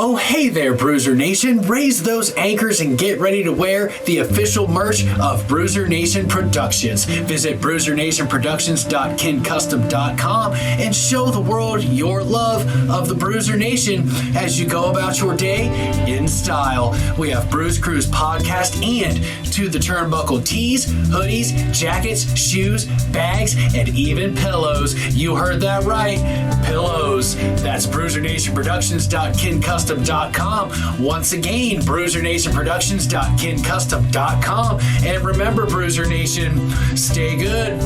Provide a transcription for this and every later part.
Oh hey there, Bruiser Nation. Raise those anchors and get ready to wear the official merch of Bruiser Nation Productions. Visit bruisernationproductions.kincustom.com and show the world your love of the Bruiser Nation as you go about your day in style. We have Bruise Cruise podcast and To the Turnbuckle tees, hoodies, jackets, shoes, bags, and even pillows. You heard that right. Pillows. That's bruisernationproductions.kincustom.com. Once again, bruisernationproductions.kincustom.com. And remember, Bruiser Nation, stay good,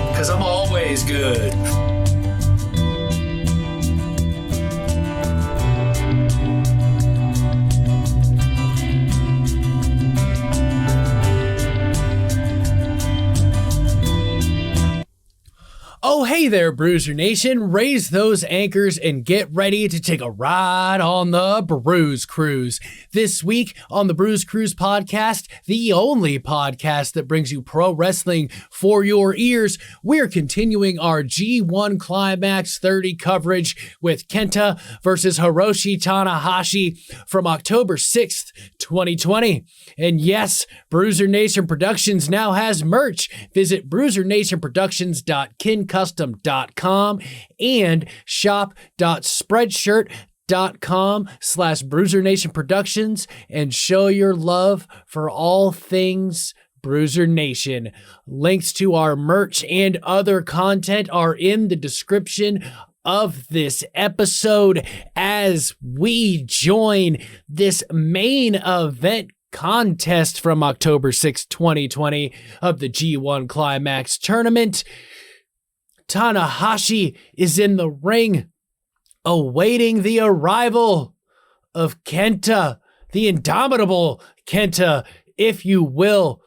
because I'm always good. Oh, hey there, Bruiser Nation. Raise those anchors and get ready to take a ride on the BRUZE Cruise. This week on the BRUZE Cruise podcast, the only podcast that brings you pro wrestling for your ears, we're continuing our G1 Climax 30 coverage with Kenta versus Hiroshi Tanahashi from October 6th, 2020. And yes, Bruiser Nation Productions now has merch. Visit bruisernationproductions.kincustom.com and shop.spreadshirt.com/Bruiser Nation Productions and show your love for all things Bruiser Nation. Links to our merch and other content are in the description of this episode as we join this main event contest from October 6, 2020 of the G1 Climax tournament. Tanahashi is in the ring awaiting the arrival of Kenta, the indomitable Kenta, if you will.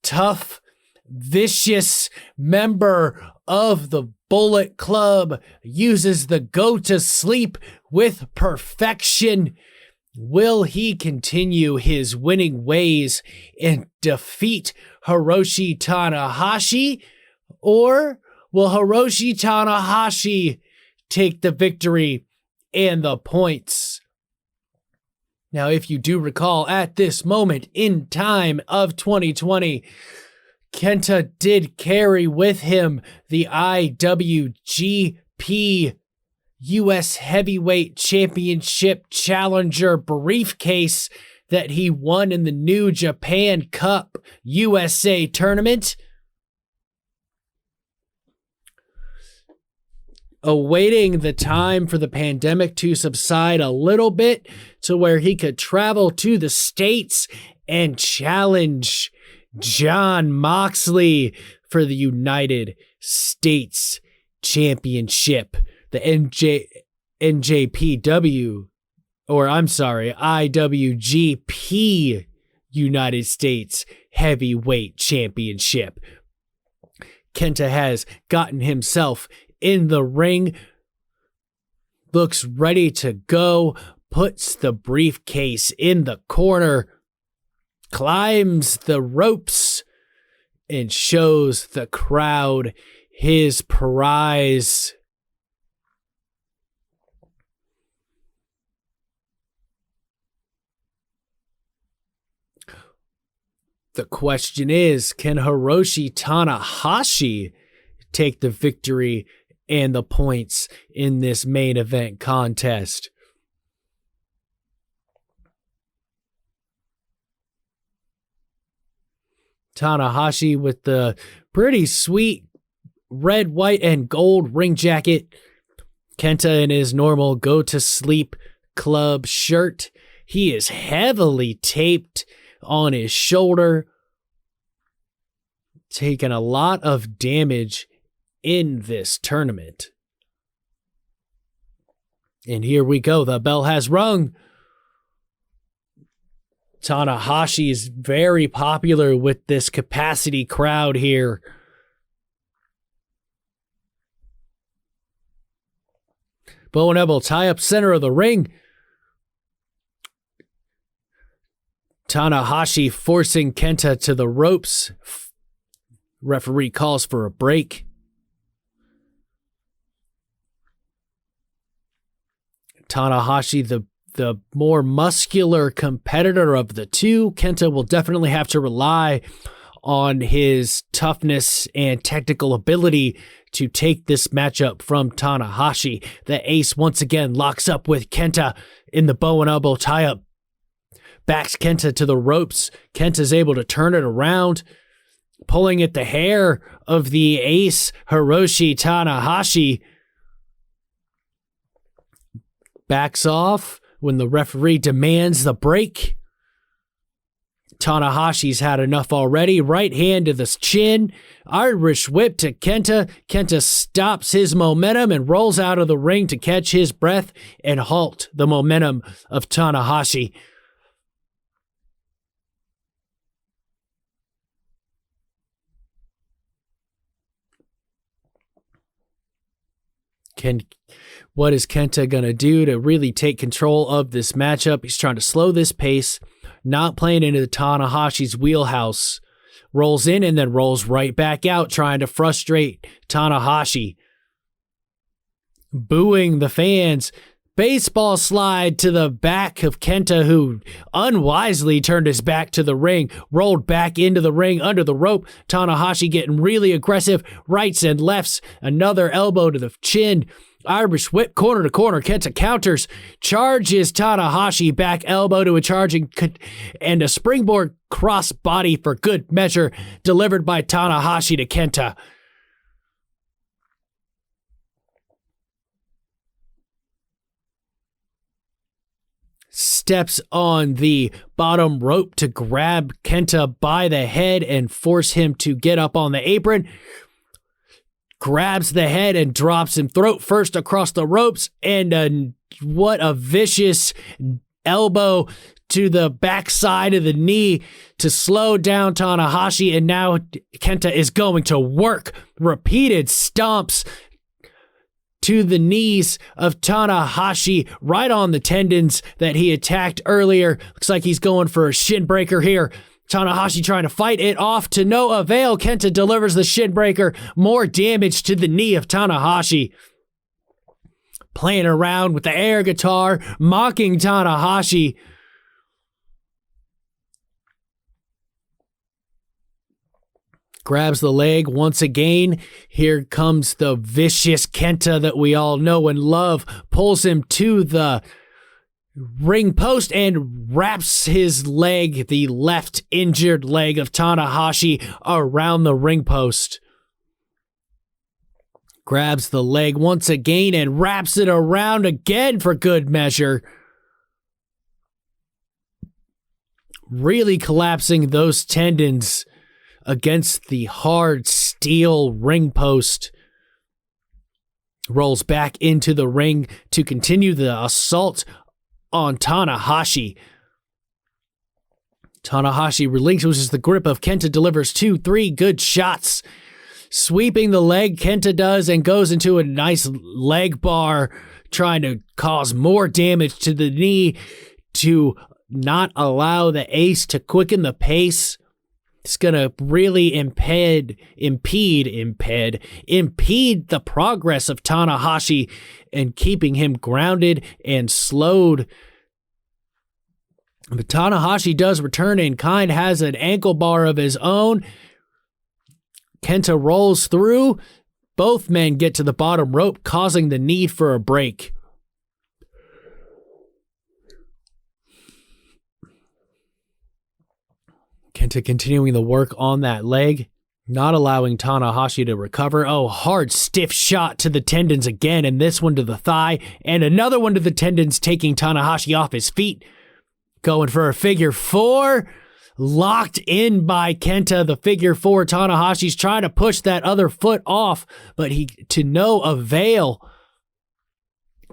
Tough, vicious member of the Bullet Club, uses the go to sleep with perfection. Will he continue his winning ways and defeat Hiroshi Tanahashi? Or will Hiroshi Tanahashi take the victory and the points? Now, if you do recall, at this moment in time of 2020, Kenta did carry with him the IWGP U.S. Heavyweight Championship Challenger briefcase that he won in the New Japan Cup USA tournament. Awaiting the time for the pandemic to subside a little bit to where he could travel to the States and challenge Jon Moxley for the United States Championship. The IWGP United States Heavyweight Championship. Kenta has gotten himself in the ring, looks ready to go, puts the briefcase in the corner, climbs the ropes, and shows the crowd his prize. The question is, can Hiroshi Tanahashi take the victory and the points in this main event contest? Tanahashi with the pretty sweet red, white, and gold ring jacket. Kenta in his normal go-to-sleep club shirt. He is heavily taped on his shoulder, taking a lot of damage in this tournament. And here we go. The bell has rung. Tanahashi is very popular with this capacity crowd here. Bow and elbow tie up center of the ring. Tanahashi forcing Kenta to the ropes. Referee calls for a break. Tanahashi, the the more muscular competitor of the two. Kenta will definitely have to rely on his toughness and technical ability to take this matchup from Tanahashi. The ace once again locks up with Kenta in the bow and elbow tie-up. Backs Kenta to the ropes. Kenta's able to turn it around, pulling at the hair of the ace, Hiroshi Tanahashi. Backs off when the referee demands the break. Tanahashi's had enough already. Right hand to the chin. Irish whip to Kenta. Kenta stops his momentum and rolls out of the ring to catch his breath and halt the momentum of Tanahashi. What is Kenta going to do to really take control of this matchup? He's trying to slow this pace, not playing into Tanahashi's wheelhouse. Rolls in and then rolls right back out, trying to frustrate Tanahashi. Booing the fans. Baseball slide to the back of Kenta, who unwisely turned his back to the ring, rolled back into the ring under the rope. Tanahashi getting really aggressive, rights and lefts, another elbow to the chin. Irish whip corner to corner. Kenta counters, charges Tanahashi, back elbow to a charging and a springboard cross body for good measure, delivered by Tanahashi to Kenta. Steps on the bottom rope to grab Kenta by the head and force him to get up on the apron. Grabs the head and drops him throat first across the ropes, and what a vicious elbow to the backside of the knee to slow down Tanahashi, and now Kenta is going to work. Repeated stomps to the knees of Tanahashi, right on the tendons that he attacked earlier. Looks like he's going for a shin breaker here. Tanahashi trying to fight it off to no avail. Kenta delivers the shin breaker. More damage to the knee of Tanahashi. Playing around with the air guitar, mocking Tanahashi. Grabs the leg once again. Here comes the vicious Kenta that we all know and love. Pulls him to the ring post and wraps his leg, the left injured leg of Tanahashi, around the ring post. Grabs the leg once again and wraps it around again for good measure. Really collapsing those tendons against the hard steel ring post. Rolls back into the ring to continue the assault on Tanahashi. Tanahashi relinquishes the grip of Kenta, delivers 2-3 good shots. Sweeping the leg, Kenta does, and goes into a nice leg bar, trying to cause more damage to the knee to not allow the ace to quicken the pace. It's going to really impede the progress of Tanahashi and keeping him grounded and slowed. But Tanahashi does return in kind, has an ankle bar of his own. Kenta rolls through. Both men get to the bottom rope, causing the need for a break. Kenta continuing the work on that leg, not allowing Tanahashi to recover. Oh, hard, stiff shot to the tendons again, and this one to the thigh, and another one to the tendons, taking Tanahashi off his feet. Going for a figure four. Locked in by Kenta, the figure four. Tanahashi's trying to push that other foot off, but he to no avail.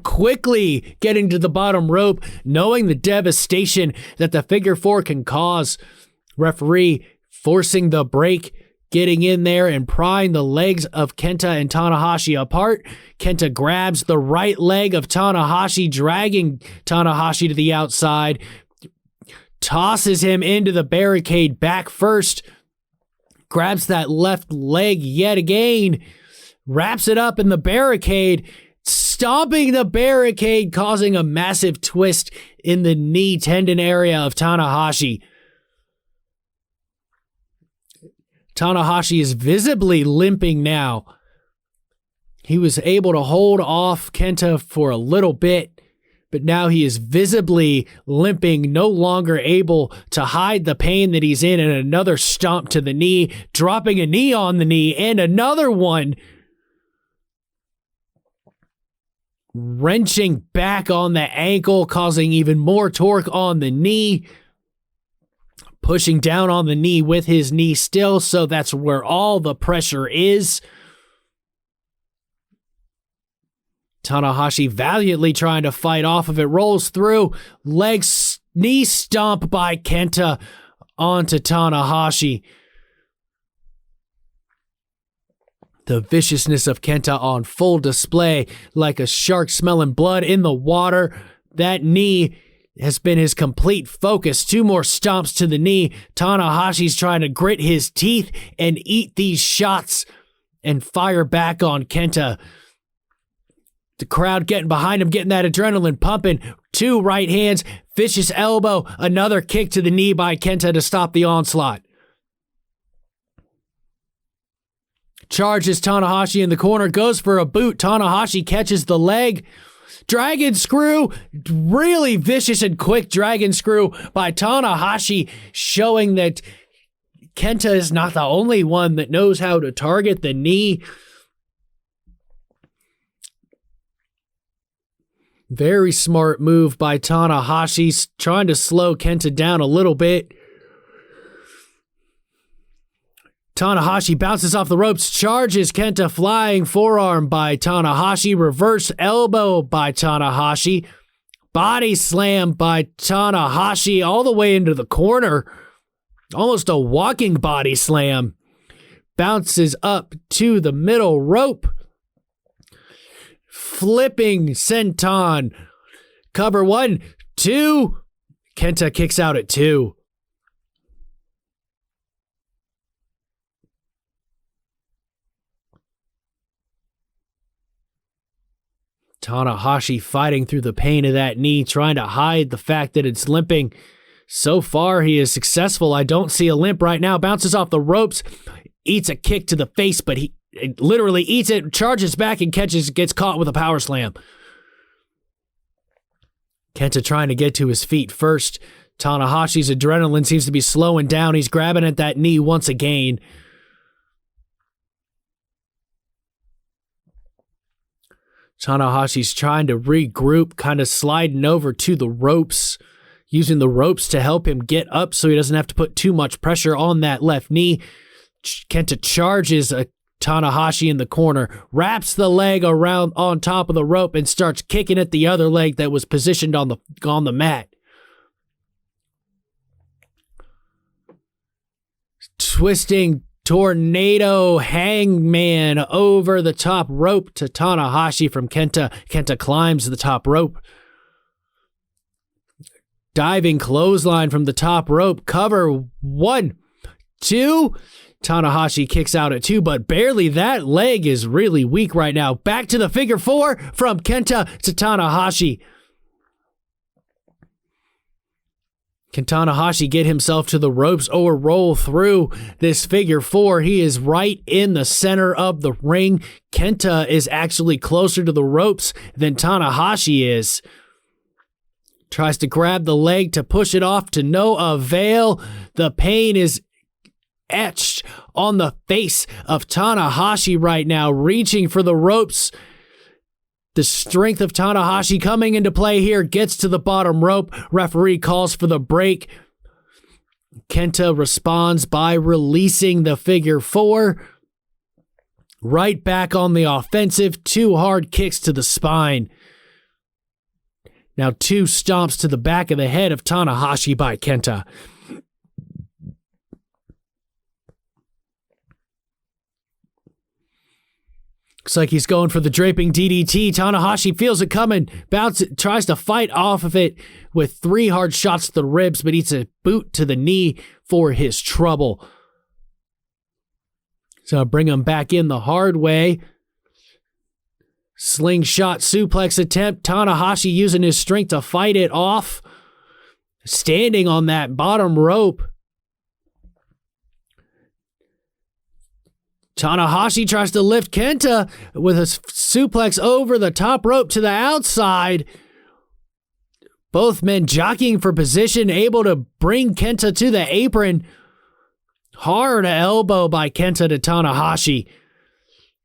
Quickly getting to the bottom rope, knowing the devastation that the figure four can cause. Referee forcing the break, getting in there and prying the legs of Kenta and Tanahashi apart. Kenta grabs the right leg of Tanahashi, dragging Tanahashi to the outside. Tosses him into the barricade back first. Grabs that left leg yet again. Wraps it up in the barricade. stomping the barricade, causing a massive twist in the knee tendon area of Tanahashi. Tanahashi is visibly limping now. He was able to hold off Kenta for a little bit, but now he is visibly limping, no longer able to hide the pain that he's in, and another stomp to the knee, dropping a knee on the knee, and another one. Wrenching back on the ankle, causing even more torque on the knee. Pushing down on the knee with his knee still, so that's where all the pressure is. Tanahashi valiantly trying to fight off of it, rolls through, knee stomp by Kenta onto Tanahashi. The viciousness of Kenta on full display, like a shark smelling blood in the water. That knee has been his complete focus. 2 more stomps to the knee. Tanahashi's trying to grit his teeth and eat these shots and fire back on Kenta. The crowd getting behind him, getting that adrenaline pumping. 2 right hands, vicious elbow, another kick to the knee by Kenta to stop the onslaught. Charges Tanahashi in the corner, goes for a boot. Tanahashi catches the leg. Dragon screw, really vicious and quick dragon screw by Tanahashi, showing that Kenta is not the only one that knows how to target the knee. Very smart move by Tanahashi, trying to slow Kenta down a little bit. Tanahashi bounces off the ropes, charges Kenta, flying forearm by Tanahashi, reverse elbow by Tanahashi, body slam by Tanahashi all the way into the corner, almost a walking body slam. Bounces up to the middle rope, flipping senton, cover 1, 2, Kenta kicks out at 2. Tanahashi fighting through the pain of that knee, trying to hide the fact that it's limping. So far, he is successful. I don't see a limp right now. Bounces off the ropes, eats a kick to the face, but he literally eats it, charges back, and gets caught with a power slam. Kenta trying to get to his feet first. Tanahashi's adrenaline seems to be slowing down. He's grabbing at that knee once again. Tanahashi's trying to regroup, kind of sliding over to the ropes, using the ropes to help him get up so he doesn't have to put too much pressure on that left knee. Kenta charges Tanahashi in the corner, wraps the leg around on top of the rope, and starts kicking at the other leg that was positioned on the mat. Twisting tornado hangman over the top rope to Tanahashi from Kenta. Kenta climbs the top rope. Diving clothesline from the top rope. Cover 1, 2. Tanahashi kicks out at 2, but barely. That leg is really weak right now. Back to the figure 4 from Kenta to Tanahashi. Can Tanahashi get himself to the ropes or roll through this figure 4? He is right in the center of the ring. Kenta is actually closer to the ropes than Tanahashi is. Tries to grab the leg to push it off to no avail. The pain is etched on the face of Tanahashi right now, reaching for the ropes. The strength of Tanahashi coming into play here, gets to the bottom rope. Referee calls for the break. Kenta responds by releasing the figure 4. Right back on the offensive. 2 hard kicks to the spine. Now 2 stomps to the back of the head of Tanahashi by Kenta. Looks like he's going for the draping DDT. Tanahashi feels it coming, tries to fight off of it with 3 hard shots to the ribs, but eats a boot to the knee for his trouble. So bring him back in the hard way. Slingshot suplex attempt. Tanahashi using his strength to fight it off. Standing on that bottom rope. Tanahashi tries to lift Kenta with a suplex over the top rope to the outside. Both men jockeying for position, able to bring Kenta to the apron. Hard elbow by Kenta to Tanahashi.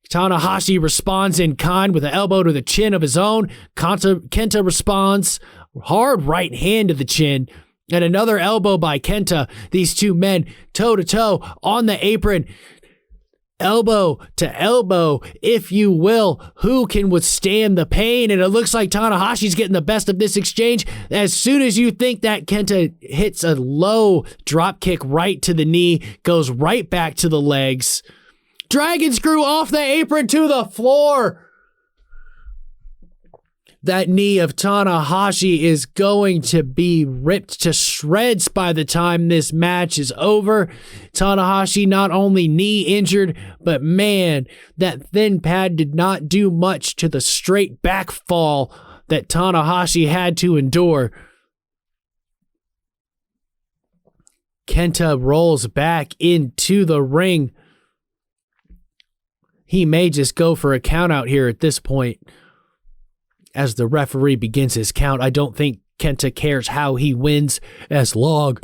Tanahashi responds in kind with an elbow to the chin of his own. Kenta responds. Hard right hand to the chin. And another elbow by Kenta. These two men toe to toe on the apron. Elbow to elbow, if you will. Who can withstand the pain? And it looks like Tanahashi's getting the best of this exchange. As soon as you think that Kenta hits a low drop kick right to the knee, goes right back to the legs. Dragon screw off the apron to the floor. That knee of Tanahashi is going to be ripped to shreds by the time this match is over. Tanahashi not only knee injured, but man, that thin pad did not do much to the straight back fall that Tanahashi had to endure. Kenta rolls back into the ring. He may just go for a count out here at this point. As the referee begins his count, I don't think Kenta cares how he wins as long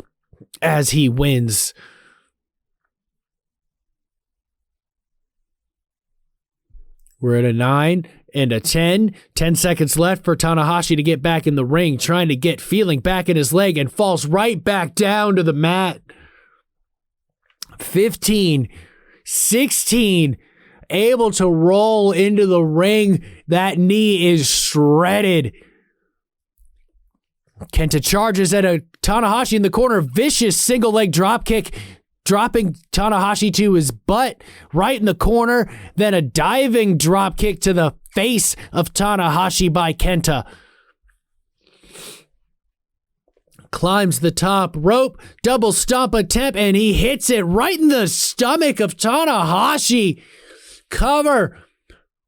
as he wins. We're at a 9 and a 10. 10 seconds left for Tanahashi to get back in the ring, trying to get feeling back in his leg, and falls right back down to the mat. 15, 16, able to roll into the ring. That knee is shredded. Kenta charges at a Tanahashi in the corner. Vicious single leg drop kick, dropping Tanahashi to his butt right in the corner. Then a diving drop kick to the face of Tanahashi by Kenta. Climbs the top rope, double stomp attempt, and he hits it right in the stomach of Tanahashi. Cover.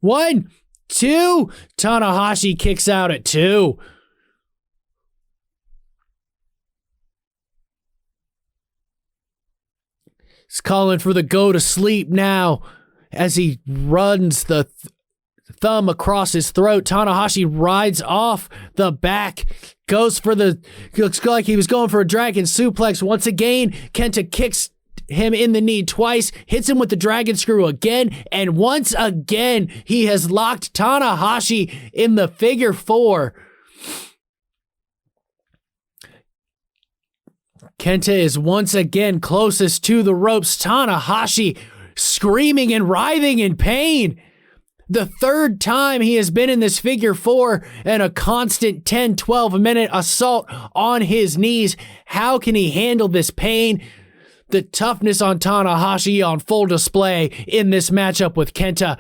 1, 2. Tanahashi kicks out at 2. He's calling for the go to sleep now as he runs the thumb across his throat. Tanahashi rides off the back, looks like he was going for a dragon suplex once again. Kenta kicks him in the knee twice, hits him with the dragon screw again, and once again he has locked Tanahashi in the figure 4. Kenta is once again closest to the ropes. Tanahashi screaming and writhing in pain. The third time he has been in this figure 4 and a constant 10-12 minute assault on his knees. How can he handle this pain? The toughness on Tanahashi on full display in this matchup with Kenta.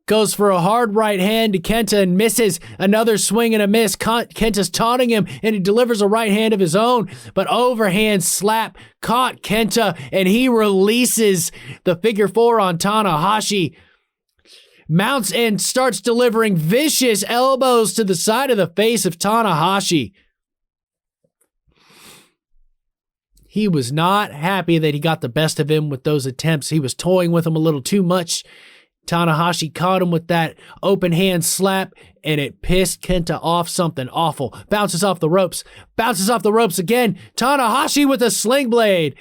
Goes for a hard right hand to Kenta and misses. Another swing and a miss. Kenta's taunting him and he delivers a right hand of his own. But overhand slap caught Kenta and he releases the figure 4 on Tanahashi. Mounts and starts delivering vicious elbows to the side of the face of Tanahashi. He was not happy that he got the best of him with those attempts. He was toying with him a little too much. Tanahashi caught him with that open hand slap, and it pissed Kenta off something awful. Bounces off the ropes again. Tanahashi with a sling blade.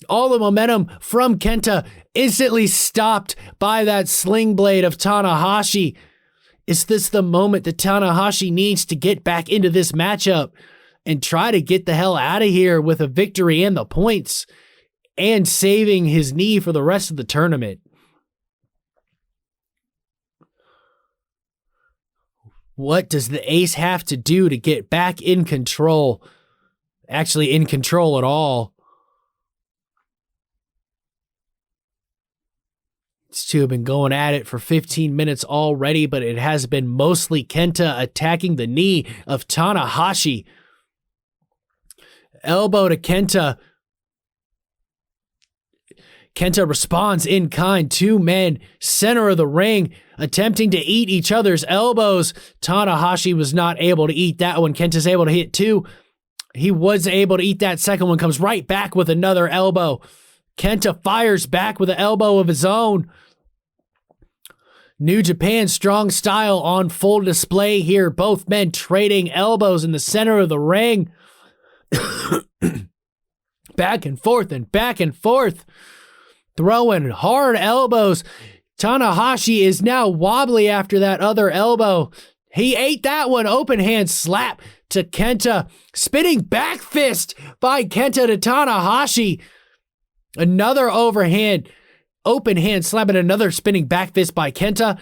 All the momentum from Kenta instantly stopped by that sling blade of Tanahashi. Is this the moment that Tanahashi needs to get back into this matchup and try to get the hell out of here with a victory and the points and saving his knee for the rest of the tournament? What does the ace have to do to get back in control? Actually, in control at all. These two have been going at it for 15 minutes already, but it has been mostly Kenta attacking the knee of Tanahashi. Elbow to Kenta. Kenta responds in kind. Two men, center of the ring, attempting to eat each other's elbows. Tanahashi was not able to eat that one. Kenta's able to hit two. He was able to eat that second one, comes right back with another elbow. Kenta fires back with an elbow of his own. New Japan strong style on full display here. Both men trading elbows in the center of the ring. Back and forth and back and forth. Throwing hard elbows. Tanahashi is now wobbly after that other elbow. He ate that one. Open hand slap to Kenta. Spinning back fist by Kenta to Tanahashi. Another overhand. Open hand slap and another spinning back fist by Kenta.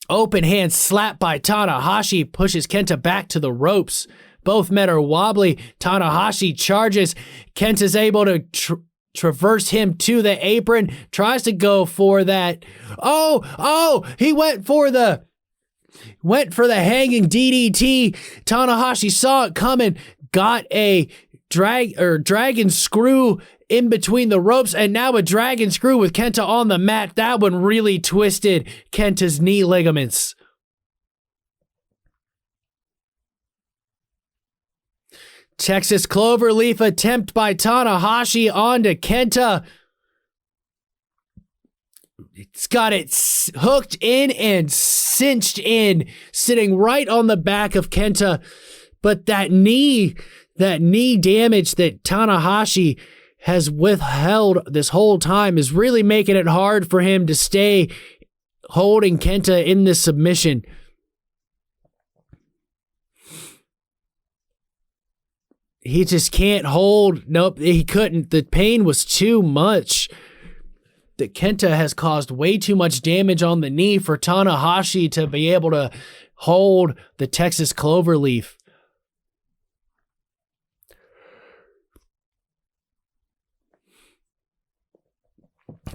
Open hand slap by Tanahashi. Pushes Kenta back to the ropes. Both men are wobbly. Tanahashi charges. Kenta's able to traverse him to the apron. Tries to go for that. He went for the hanging DDT. Tanahashi saw it coming. Got a dragon screw in between the ropes, and now a dragon screw with Kenta on the mat. That one really twisted Kenta's knee ligaments. Texas Cloverleaf attempt by Tanahashi onto Kenta. It's got it hooked in and cinched in, sitting right on the back of Kenta. But that knee damage that Tanahashi has withheld this whole time is really making it hard for him to stay holding Kenta in this submission. He just can't hold. Nope, he couldn't. The pain was too much. That Kenta has caused way too much damage on the knee for Tanahashi to be able to hold the Texas Cloverleaf.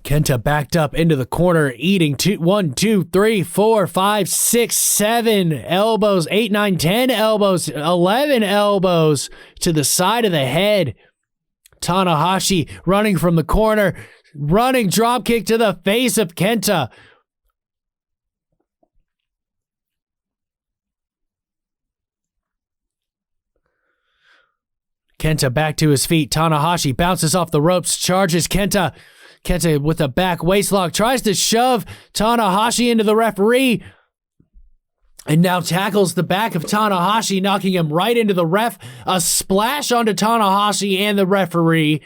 Kenta backed up into the corner, eating 1, 2, 3, 4, 5, 6, 7 elbows, 8, 9, 10 elbows, 11 elbows to the side of the head. Tanahashi running from the corner, running dropkick to the face of Kenta. Kenta back to his feet. Tanahashi bounces off the ropes, charges Kenta. Kenta with a back waistlock tries to shove Tanahashi into the referee and now tackles the back of Tanahashi, knocking him right into the ref. A splash onto Tanahashi and the referee.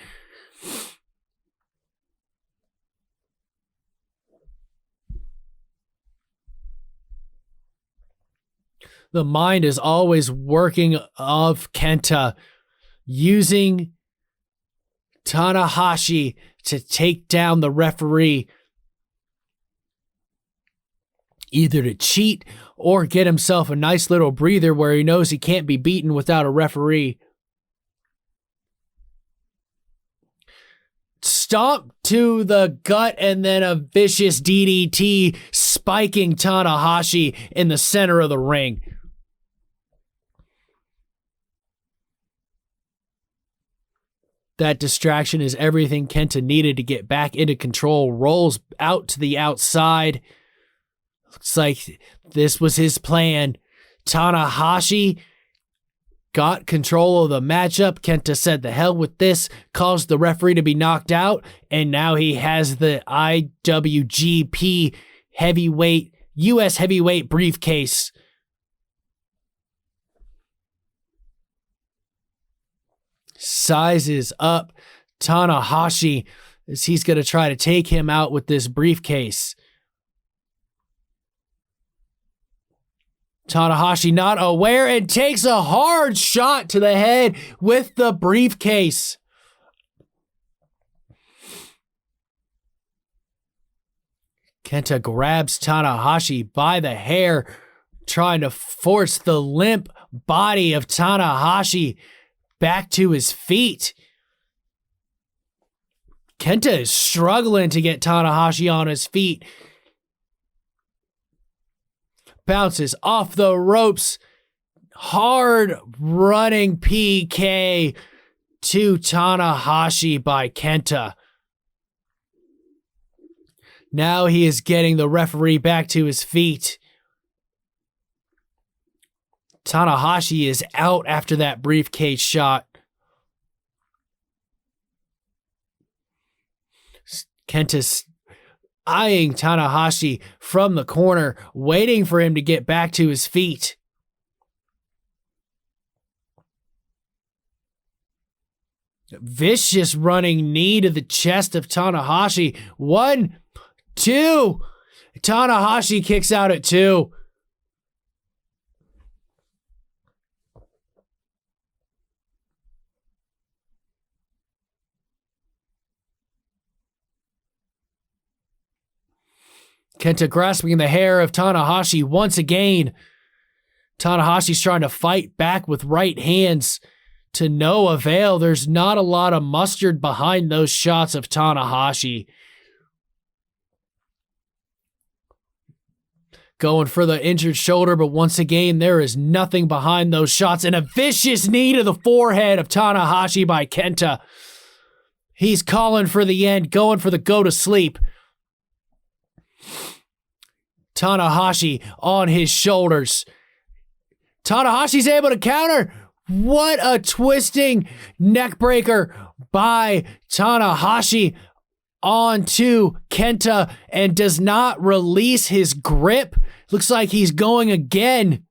The mind is always working of Kenta, using Tanahashi to take down the referee, either to cheat or get himself a nice little breather where he knows he can't be beaten without a referee. Stomp to the gut and then a vicious DDT, spiking Tanahashi in the center of the ring. That distraction is everything Kenta needed to get back into control. Rolls out to the outside. Looks like this was his plan. Tanahashi got control of the matchup. Kenta said, "The hell with this," caused the referee to be knocked out, and now he has the IWGP heavyweight, US heavyweight briefcase. Sizes up Tanahashi as he's going to try to take him out with this briefcase. Tanahashi not aware and takes a hard shot to the head with the briefcase. Kenta grabs Tanahashi by the hair, trying to force the limp body of Tanahashi back to his feet. Kenta is struggling to get Tanahashi on his feet. Bounces off the ropes. Hard running PK to Tanahashi by Kenta. Now he is getting the referee back to his feet. Tanahashi is out after that briefcase shot. Kenta's eyeing Tanahashi from the corner, waiting for him to get back to his feet. Vicious running knee to the chest of Tanahashi. 1, 2. Tanahashi kicks out at 2. Kenta grasping the hair of Tanahashi once again. Tanahashi's trying to fight back with right hands to no avail. There's not a lot of mustard behind those shots of Tanahashi. Going for the injured shoulder, but once again, there is nothing behind those shots. And a vicious knee to the forehead of Tanahashi by Kenta. He's calling for the end, going for the go to sleep. Tanahashi on his shoulders. Tanahashi's able to counter. What a twisting neck breaker by Tanahashi onto Kenta, and does not release his grip. Looks like he's going again.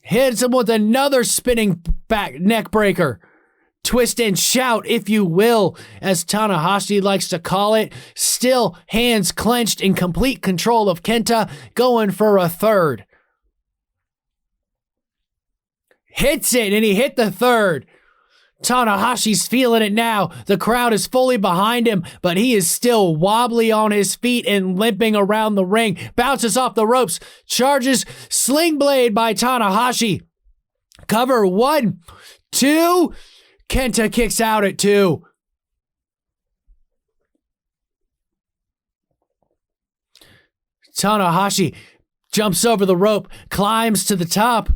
Hits him with another spinning back neck breaker. Twist and shout, if you will, as Tanahashi likes to call it. Still hands clenched in complete control of Kenta, going for a third. Hits it, and he hit the third. Tanahashi's feeling it now. The crowd is fully behind him, but he is still wobbly on his feet and limping around the ring. Bounces off the ropes. Charges sling blade by Tanahashi. Cover 1, 2. Kenta kicks out at 2. Tanahashi jumps over the rope, climbs to the top.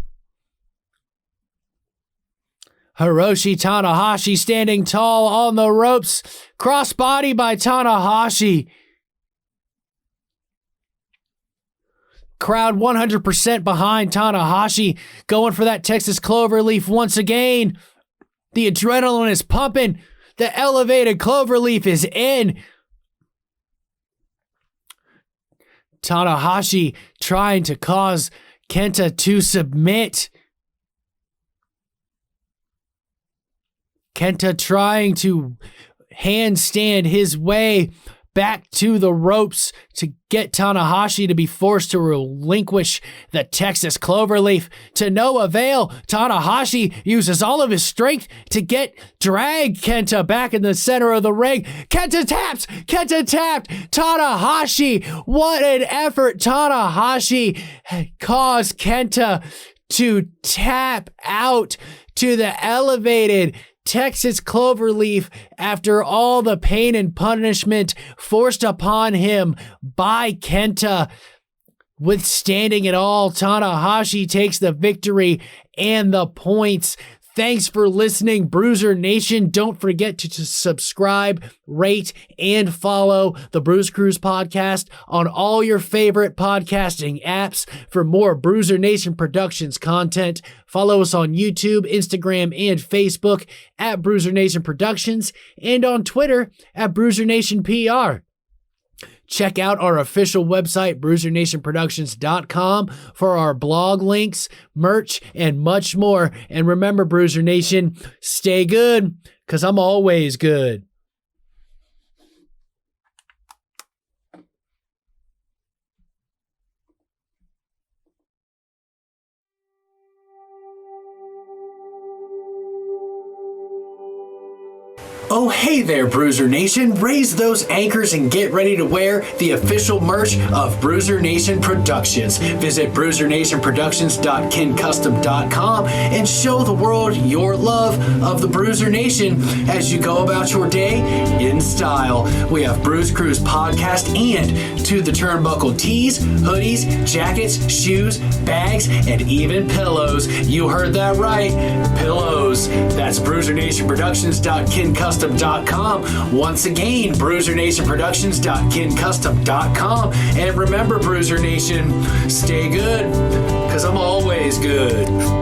Hiroshi Tanahashi standing tall on the ropes. Crossbody by Tanahashi. Crowd 100% behind Tanahashi, going for that Texas Cloverleaf once again. The adrenaline is pumping. The elevated Cloverleaf is in. Tanahashi trying to cause Kenta to submit. Kenta trying to handstand his way back to the ropes to get Tanahashi to be forced to relinquish the Texas Cloverleaf. To no avail, Tanahashi uses all of his strength to drag Kenta back in the center of the ring. Kenta tapped! Tanahashi! What an effort! Tanahashi caused Kenta to tap out to the elevated Texas Cloverleaf after all the pain and punishment forced upon him by Kenta. Withstanding it all, Tanahashi takes the victory and the points. Thanks for listening, Bruiser Nation. Don't forget to subscribe, rate, and follow the Bruise Cruise podcast on all your favorite podcasting apps for more Bruiser Nation Productions content. Follow us on YouTube, Instagram, and Facebook at Bruiser Nation Productions, and on Twitter at Bruiser Nation PR. Check out our official website, BruiserNationProductions.com, for our blog links, merch, and much more. And remember, Bruiser Nation, stay good, because I'm always good. Oh, hey there, Bruiser Nation. Raise those anchors and get ready to wear the official merch of Bruiser Nation Productions. Visit BruiserNationProductions.KinCustom.com and show the world your love of the Bruiser Nation as you go about your day in style. We have Bruise Cruise podcast and To the Turnbuckle tees, hoodies, jackets, shoes, bags, and even pillows. You heard that right, pillows. That's BruiserNationProductions.KinCustom.com KenCustom.com. Once again, BruiserNationProductions.KenCustom.com. And remember, Bruiser Nation, stay good, because I'm always good.